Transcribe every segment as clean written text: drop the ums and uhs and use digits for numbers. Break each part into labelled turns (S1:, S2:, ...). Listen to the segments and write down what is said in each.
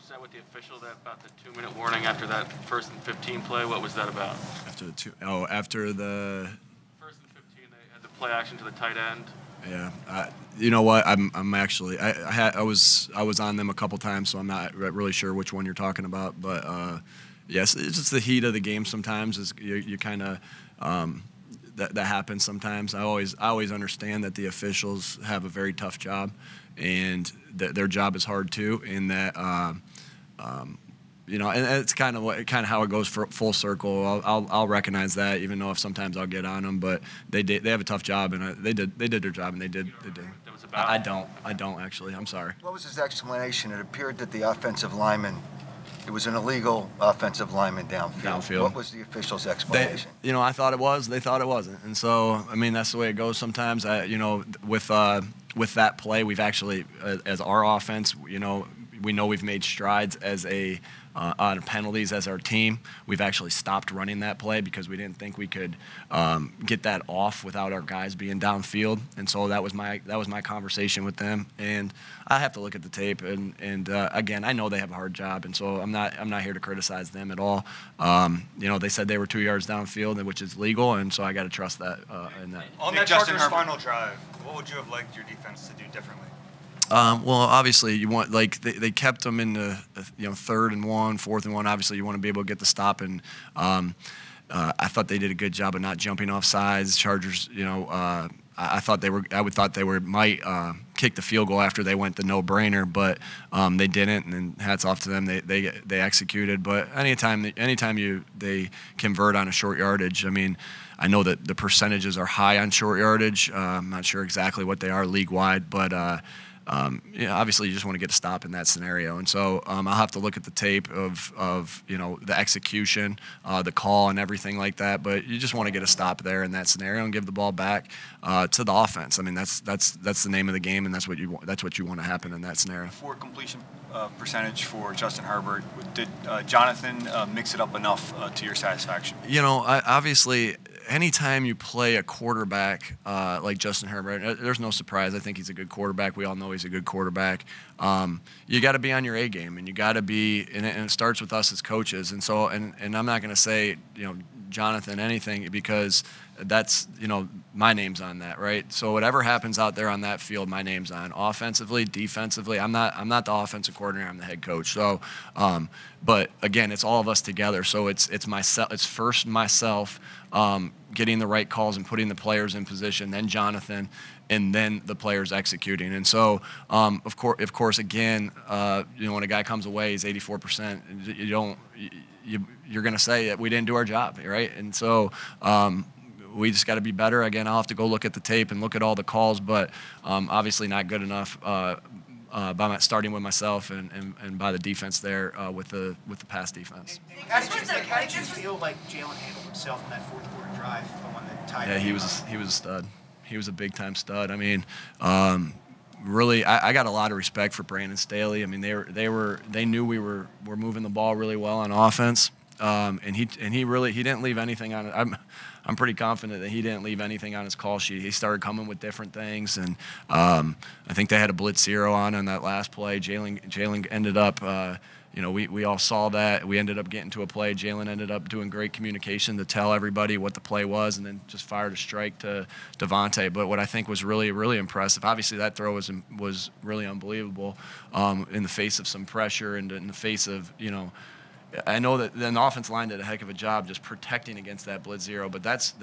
S1: upset with the official about the 2-minute warning after that 1st and 15 play? What was that about?
S2: After the
S1: 1st and 15, they had the play action to the tight end.
S2: Yeah, you know what? I'm actually I was on them a couple times, so I'm not really sure which one you're talking about. But yes, it's just the heat of the game. Sometimes is you kind of that happens sometimes. I always understand that the officials have a very tough job, and their job is hard too. In that you know, and it's kind of how it goes for full circle. I'll recognize that, even though if sometimes I'll get on them, but they have a tough job, and they did their job, and they did.
S1: That was about.
S2: I don't actually. I'm sorry.
S3: What was his explanation? It appeared that the offensive lineman, it was an illegal offensive lineman downfield. What was the official's explanation?
S2: I thought it was. They thought it wasn't, and so I mean that's the way it goes sometimes. With that play, we've actually, as our offense, we know we've made strides as on penalties as our team. We've actually stopped running that play because we didn't think we could get that off without our guys being downfield. And so that was my conversation with them. And I have to look at the tape. And again, I know they have a hard job, and so I'm not here to criticize them at all. They said they were 2 yards downfield, which is legal, and so I got to trust that. In that.
S4: On that Chargers final drive, what would you have liked your defense to do differently?
S2: Well, obviously, you want they kept them in the 3rd and 1, 4th and 1. Obviously, you want to be able to get the stop, and I thought they did a good job of not jumping off sides. Chargers, I thought they might kick the field goal after they went the no-brainer, but they didn't, and hats off to them. They executed. But anytime they convert on a short yardage, I mean, I know that the percentages are high on short yardage. I'm not sure exactly what they are league-wide, but obviously you just want to get a stop in that scenario. And so I'll have to look at the tape of the execution, the call and everything like that. But you just want to get a stop there in that scenario and give the ball back to the offense. I mean, that's the name of the game, and that's what you want to happen in that scenario.
S4: For completion percentage for Justin Herbert, did Jonathan mix it up enough to your satisfaction?
S2: Obviously, anytime you play a quarterback like Justin Herbert, there's no surprise. I think he's a good quarterback. We all know he's a good quarterback. You got to be on your A game, and you got to be, and it starts with us as coaches. And so, and I'm not going to say, Jonathan anything, because that's, my name's on that, right? So whatever happens out there on that field, my name's on. Offensively, defensively, I'm not the offensive coordinator, I'm the head coach. So, but again, it's all of us together. So it's myself. It's first myself getting the right calls and putting the players in position, then Jonathan, and then the players executing. And so, of course, again, when a guy comes away, he's 84%. You're going to say that we didn't do our job, right? And so we just got to be better. Again, I'll have to go look at the tape and look at all the calls, but obviously not good enough starting with myself and by the defense there with the pass defense.
S5: How did you feel like Jalen handled himself in that fourth quarter drive, the one that tied?
S2: Yeah, he was a stud. He was a big time stud. I mean, really, I got a lot of respect for Brandon Staley. I mean, they knew we were moving the ball really well on offense, and he didn't leave anything on it. I'm pretty confident that he didn't leave anything on his call sheet. He started coming with different things, and I think they had a blitz zero on that last play. Jalen ended up. We all saw that. We ended up getting to a play. Jalen ended up doing great communication to tell everybody what the play was, and then just fired a strike to DeVante. But what I think was really, really impressive, obviously that throw was really unbelievable in the face of some pressure and in the face of, I know that the offensive line did a heck of a job just protecting against that blitz zero, but that's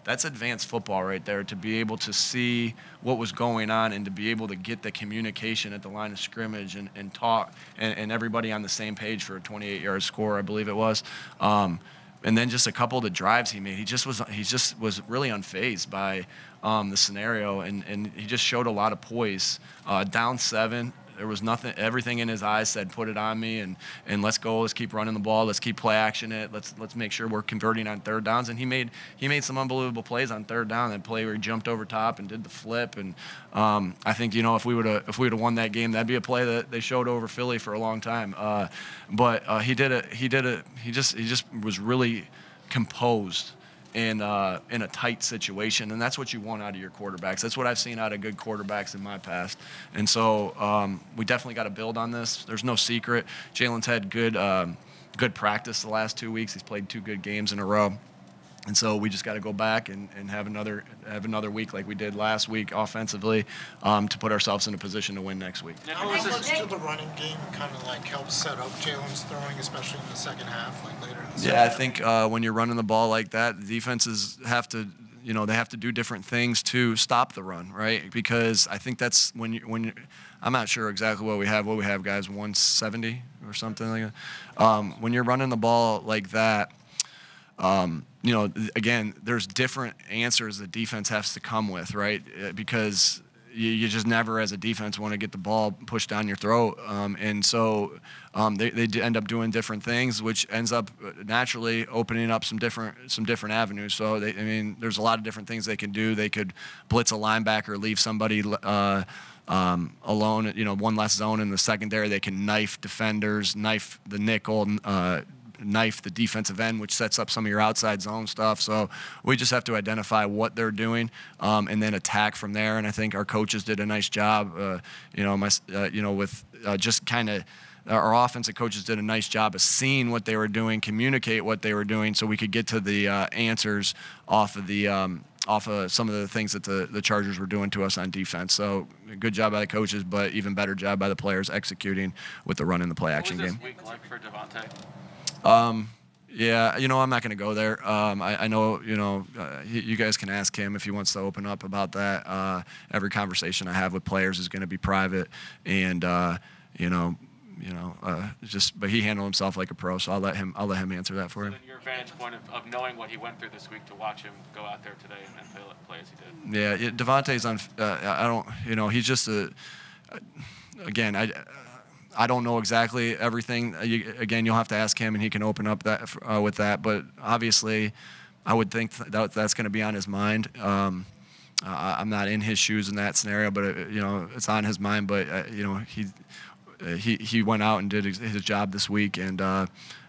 S2: advanced football right there, to be able to see what was going on and to be able to get the communication at the line of scrimmage and talk and everybody on the same page for a 28-yard score, I believe it was. And then just a couple of the drives he made, he just was really unfazed by the scenario, and he just showed a lot of poise. Down 7. There was nothing. Everything in his eyes said, "Put it on me," and let's go. Let's keep running the ball. Let's keep play action it. Let's make sure we're converting on third downs. And he made some unbelievable plays on third down. That play where he jumped over top and did the flip. And I think if we would have won that game, that'd be a play that they showed over Philly for a long time. But he just was really composed in a tight situation, and that's what you want out of your quarterbacks. That's what I've seen out of good quarterbacks in my past. And so we definitely got to build on this. There's no secret. Jalen's had good practice the last 2 weeks. He's played 2 good games in a row. And so we just got to go back and have another week like we did last week offensively to put ourselves in a position to win next week.
S6: How is this to the running game kind of like help set up Jalen's throwing, especially in the second half, like later in the season?
S2: Yeah, I think when you're running the ball like that, the defenses have to, they have to do different things to stop the run, right? Because I think that's when I'm not sure exactly what we have, guys, 170 or something like that. When you're running the ball like that, again, there's different answers the defense has to come with, right? Because you just never, as a defense, want to get the ball pushed down your throat. And so they end up doing different things, which ends up naturally opening up some different avenues. So, there's a lot of different things they can do. They could blitz a linebacker, leave somebody alone, one less zone in the secondary. They can knife defenders, knife the nickel, knife the defensive end, which sets up some of your outside zone stuff. So we just have to identify what they're doing and then attack from there. And I think our coaches did a nice job, with just kind of our offensive coaches did a nice job of seeing what they were doing, communicate what they were doing, so we could get to the answers off of some of the things that the Chargers were doing to us on defense. So good job by the coaches, but even better job by the players executing with the run and the play action game.
S1: What was this week like for DeVante?
S2: Yeah, I'm not going to go there. I know, you guys can ask him if he wants to open up about that. Every conversation I have with players is going to be private, and but he handled himself like a pro, so I'll let him answer that for you.
S1: So then your vantage point of knowing what he went through this week to watch him go out there today and play as he did.
S2: Yeah, DeVante's on. He's just again, I don't know exactly everything. You'll have to ask him, and he can open up that with that. But obviously, I would think that's going to be on his mind. I'm not in his shoes in that scenario, but it's on his mind. But he went out and did his job this week, and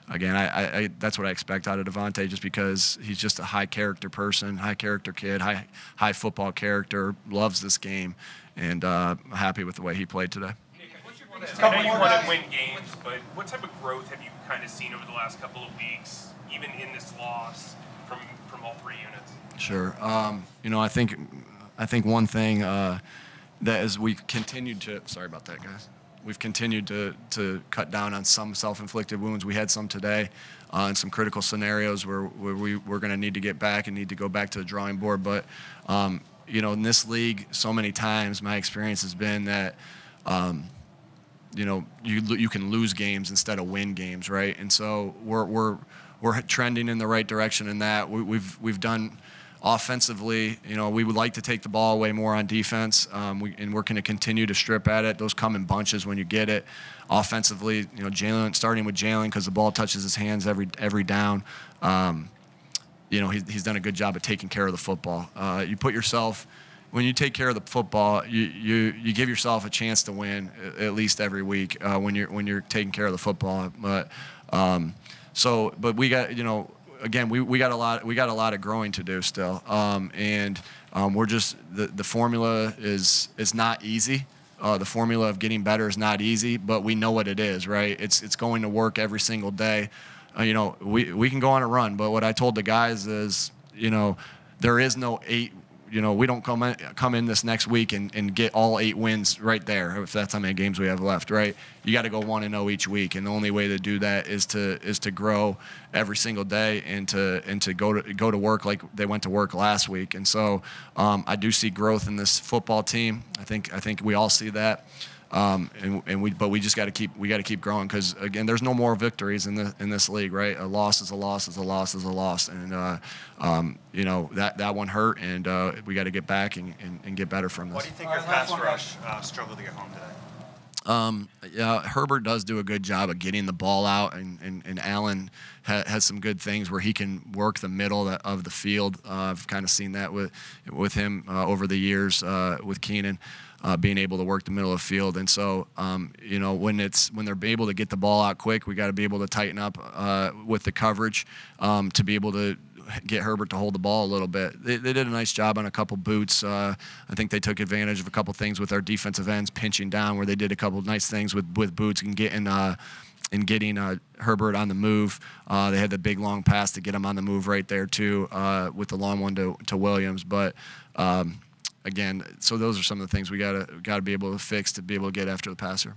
S2: again, I that's what I expect out of DeVante, just because he's just a high character person, high character kid, high football character, loves this game, and happy with the way he played today.
S7: I know you want to win games, but what type of growth have you kind of seen over the last couple of weeks, even in this loss, from all 3 units?
S2: Sure. I think one thing that as we continued to, sorry about that, guys. We've continued to cut down on some self-inflicted wounds. We had some today in some critical scenarios where we're going to need to get back and need to go back to the drawing board. But in this league, so many times my experience has been that you can lose games instead of win games, right? And so we're trending in the right direction in that. We've done offensively. We would like to take the ball away more on defense, and we're going to continue to strip at it. Those come in bunches when you get it. Offensively, Jalen, starting with Jalen, because the ball touches his hands every down. He's done a good job of taking care of the football. You put yourself. When you take care of the football, you give yourself a chance to win at least every week when you're taking care of the football. But we got again we got a lot of growing to do still, and we're just the formula is not easy. The formula of getting better is not easy, but we know what it is, right? It's going to work every single day. We can go on a run, but what I told the guys is there is no 8. We don't come in this next week and get all 8 wins right there, if that's how many games we have left, right? You got to go 1-0 each week, and the only way to do that is to grow every single day and to go to work like they went to work last week. And so I do see growth in this football team. I think we all see that. But we just got to keep growing, because again, there's no more victories in this league, right? A loss is a loss is a loss is a loss, and that one hurt, and we got to get back and get better from this.
S4: Why do you think your pass rush struggled to get home today?
S2: Yeah, Herbert does do a good job of getting the ball out, and Allen has some good things where he can work the middle of the field. I've kind of seen that with him over the years with Keenan. Being able to work the middle of the field, and so when they're able to get the ball out quick, we got to be able to tighten up with the coverage to be able to get Herbert to hold the ball a little bit. They did a nice job on a couple boots. I think they took advantage of a couple things with our defensive ends pinching down, where they did a couple nice things with boots and getting Herbert on the move. They had the big long pass to get him on the move right there too, with the long one to Williams. But again, so those are some of the things we gotta be able to fix to be able to get after the passer.